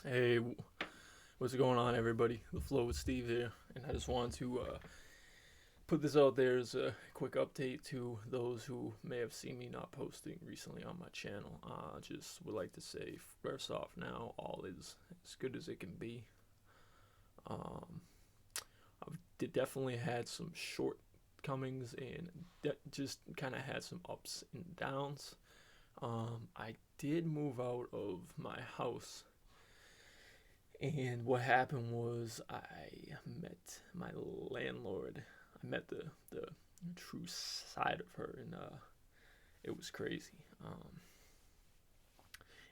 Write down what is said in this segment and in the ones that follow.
Hey, what's going on, everybody? The Flow with Steve here, and I just wanted to put this out there as a quick update to those who may have seen me not posting recently on my channel. Just would like to say, first off, now all is as good as it can be. Um, I've definitely had some shortcomings and just kind of had some ups and downs. I did move out of my house. And what happened was I met my landlord. I met the true side of her, and it was crazy.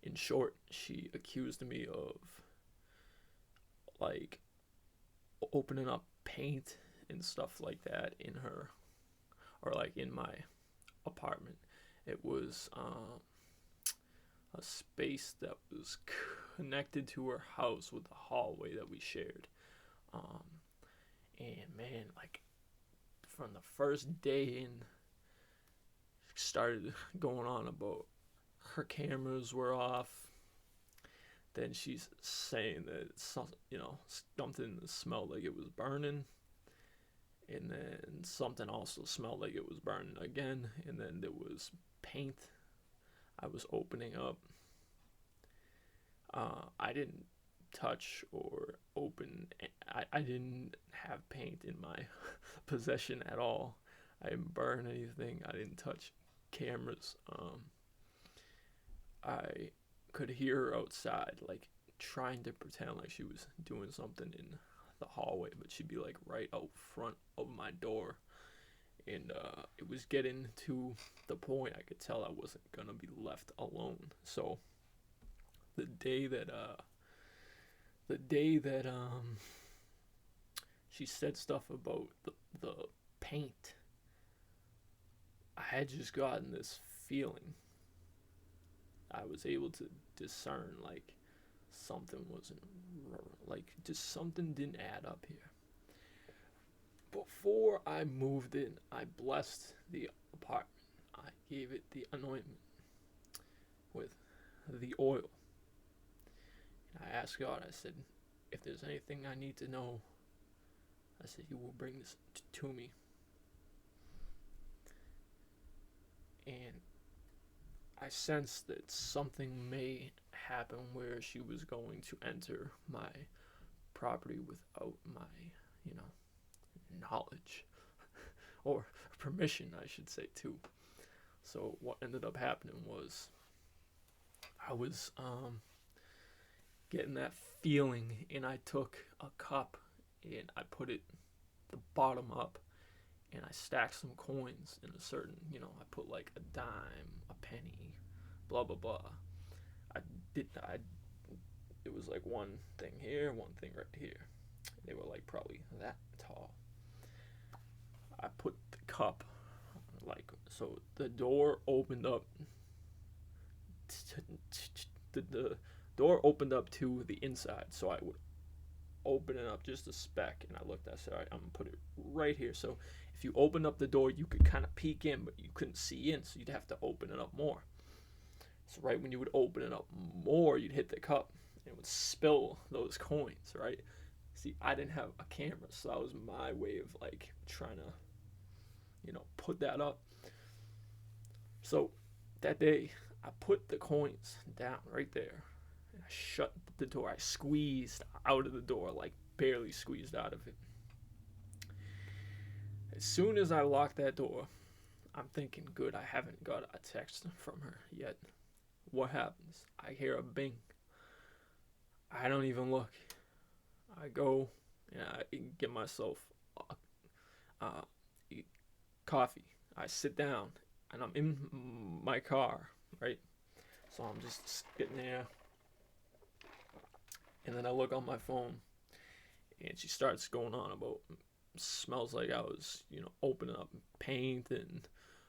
In short, she accused me of like opening up paint and stuff like that in her, or like in my apartment. It was a space that was connected to her house with the hallway that we shared. Um, and man, like from the first day in, started going on about her cameras were off. Then she's saying that something smelled like it was burning, and then something also smelled like it was burning again, and then there was paint I was opening up. I didn't touch or open. I didn't have paint in my possession at all. I didn't burn anything. I didn't touch cameras. I could hear her outside, like trying to pretend like she was doing something in the hallway, but she'd be like right out front of my door. And it was getting to the point I could tell I wasn't gonna be left alone. So the day that she said stuff about the paint, I had just gotten this feeling. I was able to discern like something wasn't, like just something didn't add up here. Before I moved in, I blessed the apartment. I gave it the anointment with the oil. And I asked God, I said, if there's anything I need to know, I said, you will bring this to me. And I sensed that something may happen where she was going to enter my property without my, you know, knowledge or permission, I should say, too. So what ended up happening was I was getting that feeling, and I took a cup and I put it the bottom up, and I stacked some coins in a certain, I put like a dime, a penny, blah blah blah. I I it was like one thing here, one thing right here. They were like probably that tall. I put the cup, like, so the door opened up. The door opened up to the inside, so I would open it up just a speck, and I looked. I said, all right, I'm gonna put it right here. So if you open up the door, you could kind of peek in, but you couldn't see in, so you'd have to open it up more. So right when you would open it up more, you'd hit the cup, and it would spill those coins, right? See, I didn't have a camera, so that was my way of like trying to, put that up. So that day, I put the coins down right there, and I shut the door. I squeezed out of the door, like barely squeezed out of it. As soon as I locked that door, I'm thinking, good, I haven't got a text from her yet. What happens? I hear a bing. I don't even look. I go and I get myself uh, coffee. I sit down and I'm in my car, right? So I'm just sitting there, and then I look on my phone, and she starts going on about smells like I was, opening up paint and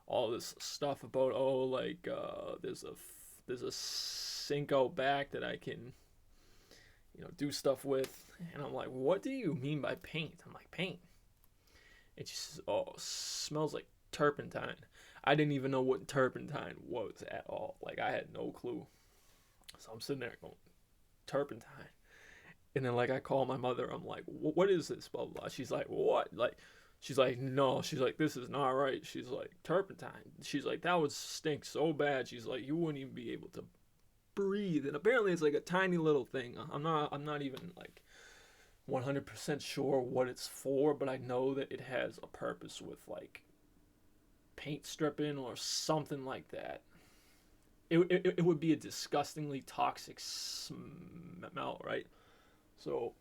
all this stuff about, oh, like there's a sink out back that I can, do stuff with. And I'm like, what do you mean by paint? I'm like, paint. And she says, oh, smells like turpentine. I didn't even know what turpentine was at all. Like, I had no clue. So I'm sitting there going, turpentine. And then like I call my mother, I'm like, what is this? Blah blah blah. She's like, what? Like, she's like, no. She's like, this is not right. She's like, turpentine. She's like, that would stink so bad. She's like, you wouldn't even be able to breathe. And apparently it's like a tiny little thing. I'm not even like 100% sure what it's for, but I know that it has a purpose with like paint stripping or something like that. It would be a disgustingly toxic smell, right? So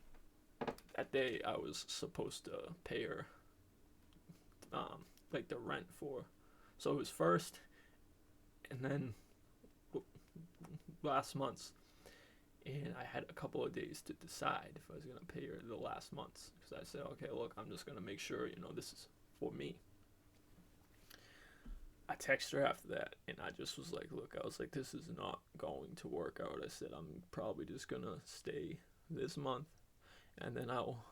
that day I was supposed to pay her like the rent for. So it was first, and then last month's, and I had a couple of days to decide if I was gonna pay her the last month's, because I said, okay, look, I'm just gonna make sure this is for me. I texted her after that, and I just was like, look, I was like, this is not going to work out. I said, I'm probably just gonna stay this month, and then I'll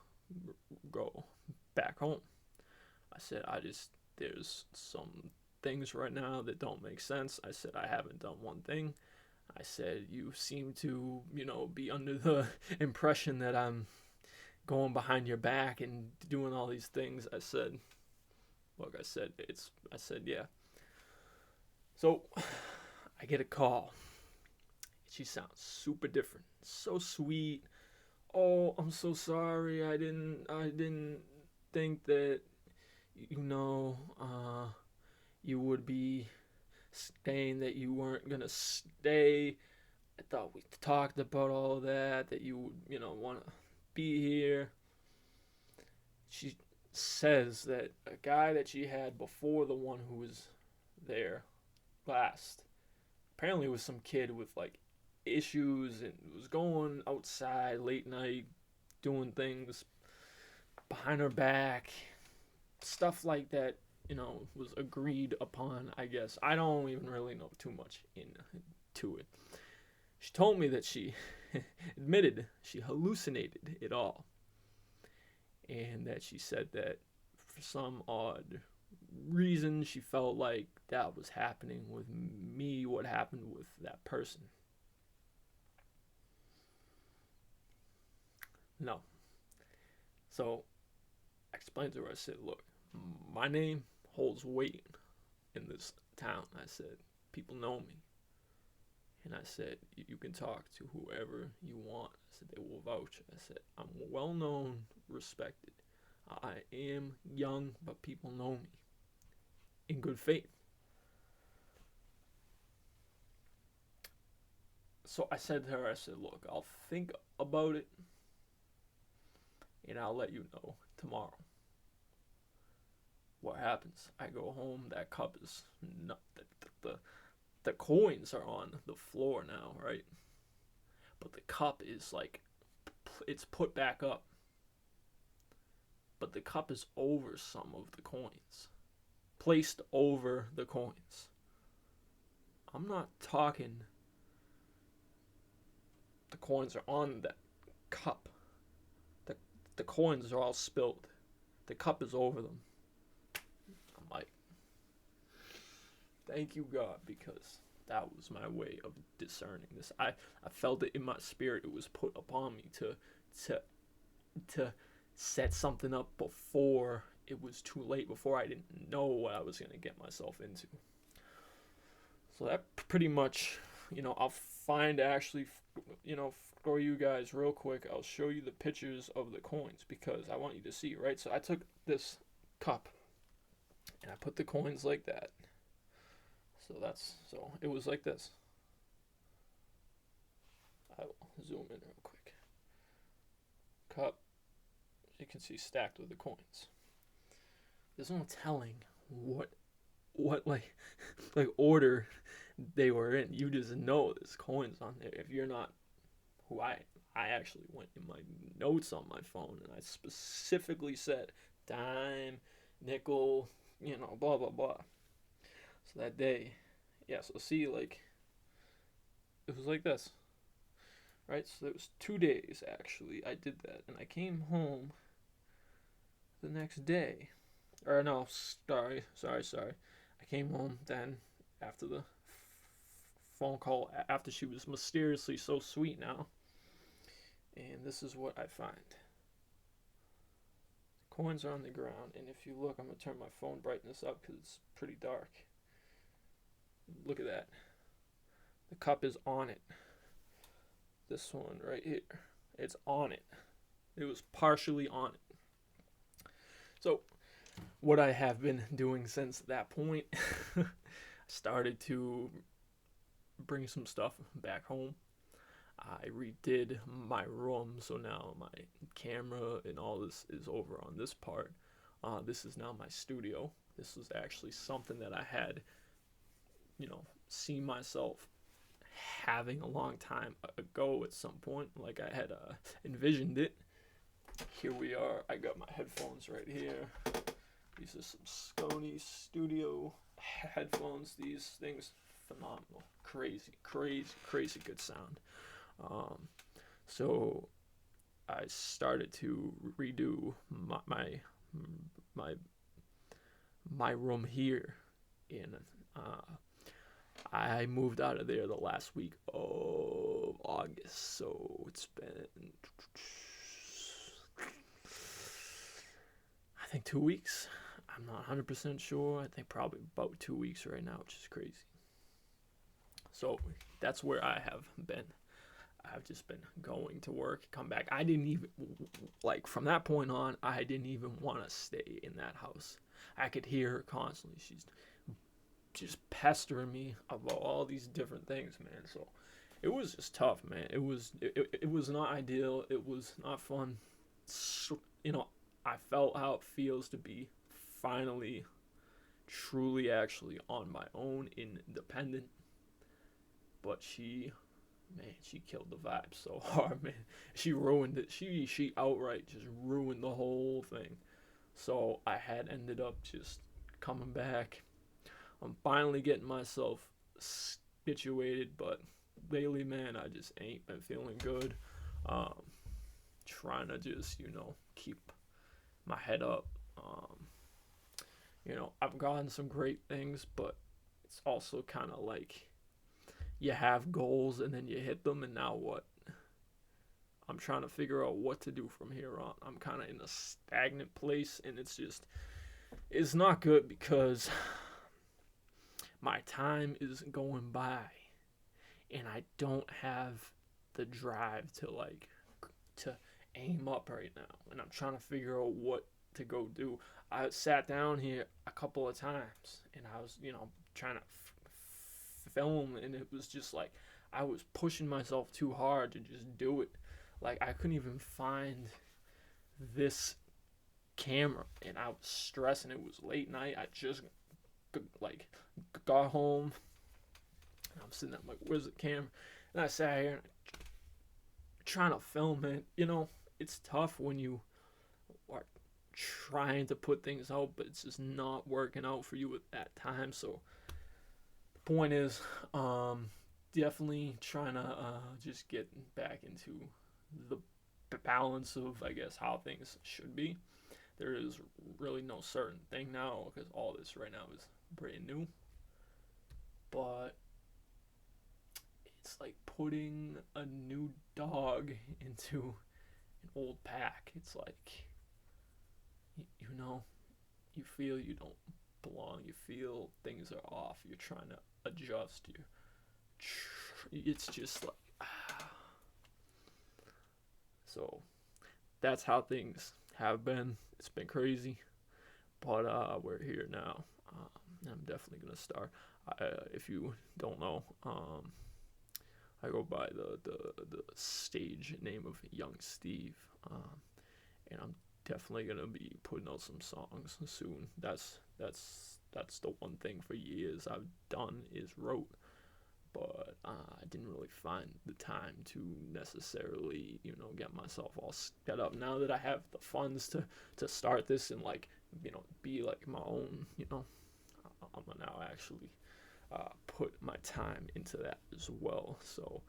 go back home. I said, there's some things right now that don't make sense. I said, I haven't done one thing. I said, you seem to, be under the impression that I'm going behind your back and doing all these things. I said, look, I said, yeah. So I get a call. She sounds super different. So sweet. Oh, I'm so sorry. I didn't think that, you would be saying that you weren't gonna stay. I thought we talked about all that you would, want to be here. She says that a guy that she had before the one who was there last, apparently was some kid with like issues and was going outside late night doing things behind her back, stuff like that, was agreed upon, I guess. I don't even really know too much into it. She told me that she admitted she hallucinated it all, and that she said that for some odd reason she felt like that was happening with me, what happened with that person. No. So I explained to her, I said, look, my name holds weight in this town. I said, people know me. And I said, you can talk to whoever you want. I said, they will vouch. I said, I'm well known, respected. I am young, but people know me in good faith. So I said to her, I said, look, I'll think about it and I'll let you know tomorrow what happens. I go home, that cup is not, the coins are on the floor now, right? But the cup is like, it's put back up. But the cup is over some of the coins, placed over the coins. I'm not talking the coins are on that cup. The coins are all spilled. The cup is over them. I'm like, thank you, God, because that was my way of discerning this. I felt it in my spirit. It was put upon me to set something up before it was too late, before I didn't know what I was going to get myself into. So that pretty much, I'll find actually, for you guys real quick, I'll show you the pictures of the coins because I want you to see, right? So I took this cup and I put the coins like that. So it was like this. I will zoom in real quick. Cup, you can see stacked with the coins. There's no telling what like order they were in. You just know there's coins on there. If you're not who I actually went in my notes on my phone and I specifically said dime, nickel, blah blah blah. So that day, yeah, so see, like, it was like this, right? So it was 2 days actually I did that, and I came home the next day, or no, sorry. I came home then after the phone call, after she was mysteriously so sweet now. And this is what I find. Coins are on the ground, and if you look, I'm going to turn my phone brightness up because it's pretty dark. Look at that. The cup is on it. This one right here. It's on it. It was partially on it. So, what I have been doing since that point, I started to bring some stuff back home. I redid my room, so now my camera and all this is over on this part. This is now my studio. This was actually something that I had, seen myself having a long time ago at some point. Like I had envisioned it. Here we are. I got my headphones right here. These are some Sony Studio headphones. These things, phenomenal. Crazy good sound. So I started to redo my room here in I moved out of there the last week of August, so it's been I think 2 weeks. I'm not 100% sure. I think probably about 2 weeks right now, which is crazy. So that's where I have been. I've just been going to work, come back. I didn't even, from that point on, I didn't even want to stay in that house. I could hear her constantly. She's just pestering me about all these different things, man. So it was just tough, man. It was not ideal. It was not fun. So, I felt how it feels to be finally, truly, actually on my own, independent. But she killed the vibe so hard, man. She ruined it. She outright just ruined the whole thing. So I had ended up just coming back. I'm finally getting myself situated, but lately, man, I just ain't been feeling good. Trying to just, keep my head up. I've gotten some great things, but it's also kind of like you have goals and then you hit them, and now what? I'm trying to figure out what to do from here on. I'm kind of in a stagnant place, and it's not good because my time is going by and I don't have the drive to aim up right now, and I'm trying to figure out what to go do. I sat down here a couple of times and I was, trying to film, and it was just like I was pushing myself too hard to just do it. Like I couldn't even find this camera, and I was stressing. It was late night. I just got home, and I'm sitting there, I'm like, where's the camera? And I sat here trying to film it. It's tough when you are trying to put things out, but it's just not working out for you at that time. So the point is, definitely trying to just get back into the balance of, I guess, how things should be. There is really no certain thing now because all this right now is brand new. But it's like putting a new dog into an old pack. It's like, you feel you don't belong. You feel things are off. You're trying to adjust. It's just like, so that's how things have been. It's been crazy, but we're here now. I'm definitely gonna start. If you don't know, I go by the stage name of Young Steve, and I'm definitely gonna be putting out some songs soon. That's the one thing for years I've done is wrote, but I didn't really find the time to necessarily, get myself all set up. Now that I have the funds to start this and be like my own, I'm gonna now actually put my time into that as well. So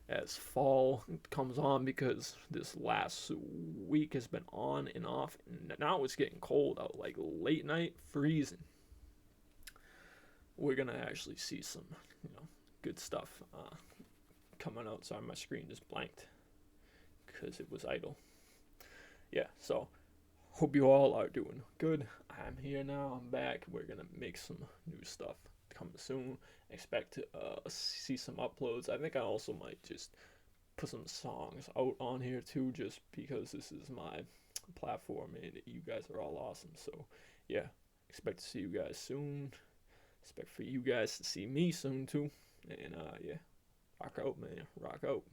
as fall comes on, because this last week has been on and off, and now it's getting cold out, like late night, freezing. We're gonna actually see some, good stuff coming out. Sorry, my screen just blanked because because it was idle. Yeah, so hope you all are doing good. I'm here now. I'm back. We're gonna make some new stuff coming soon. Expect to see some uploads. I think I also might just put some songs out on here too, just because this is my platform and you guys are all awesome. So yeah, expect to see you guys soon. Expect for you guys to see me soon too. And yeah, rock out, man. Rock out.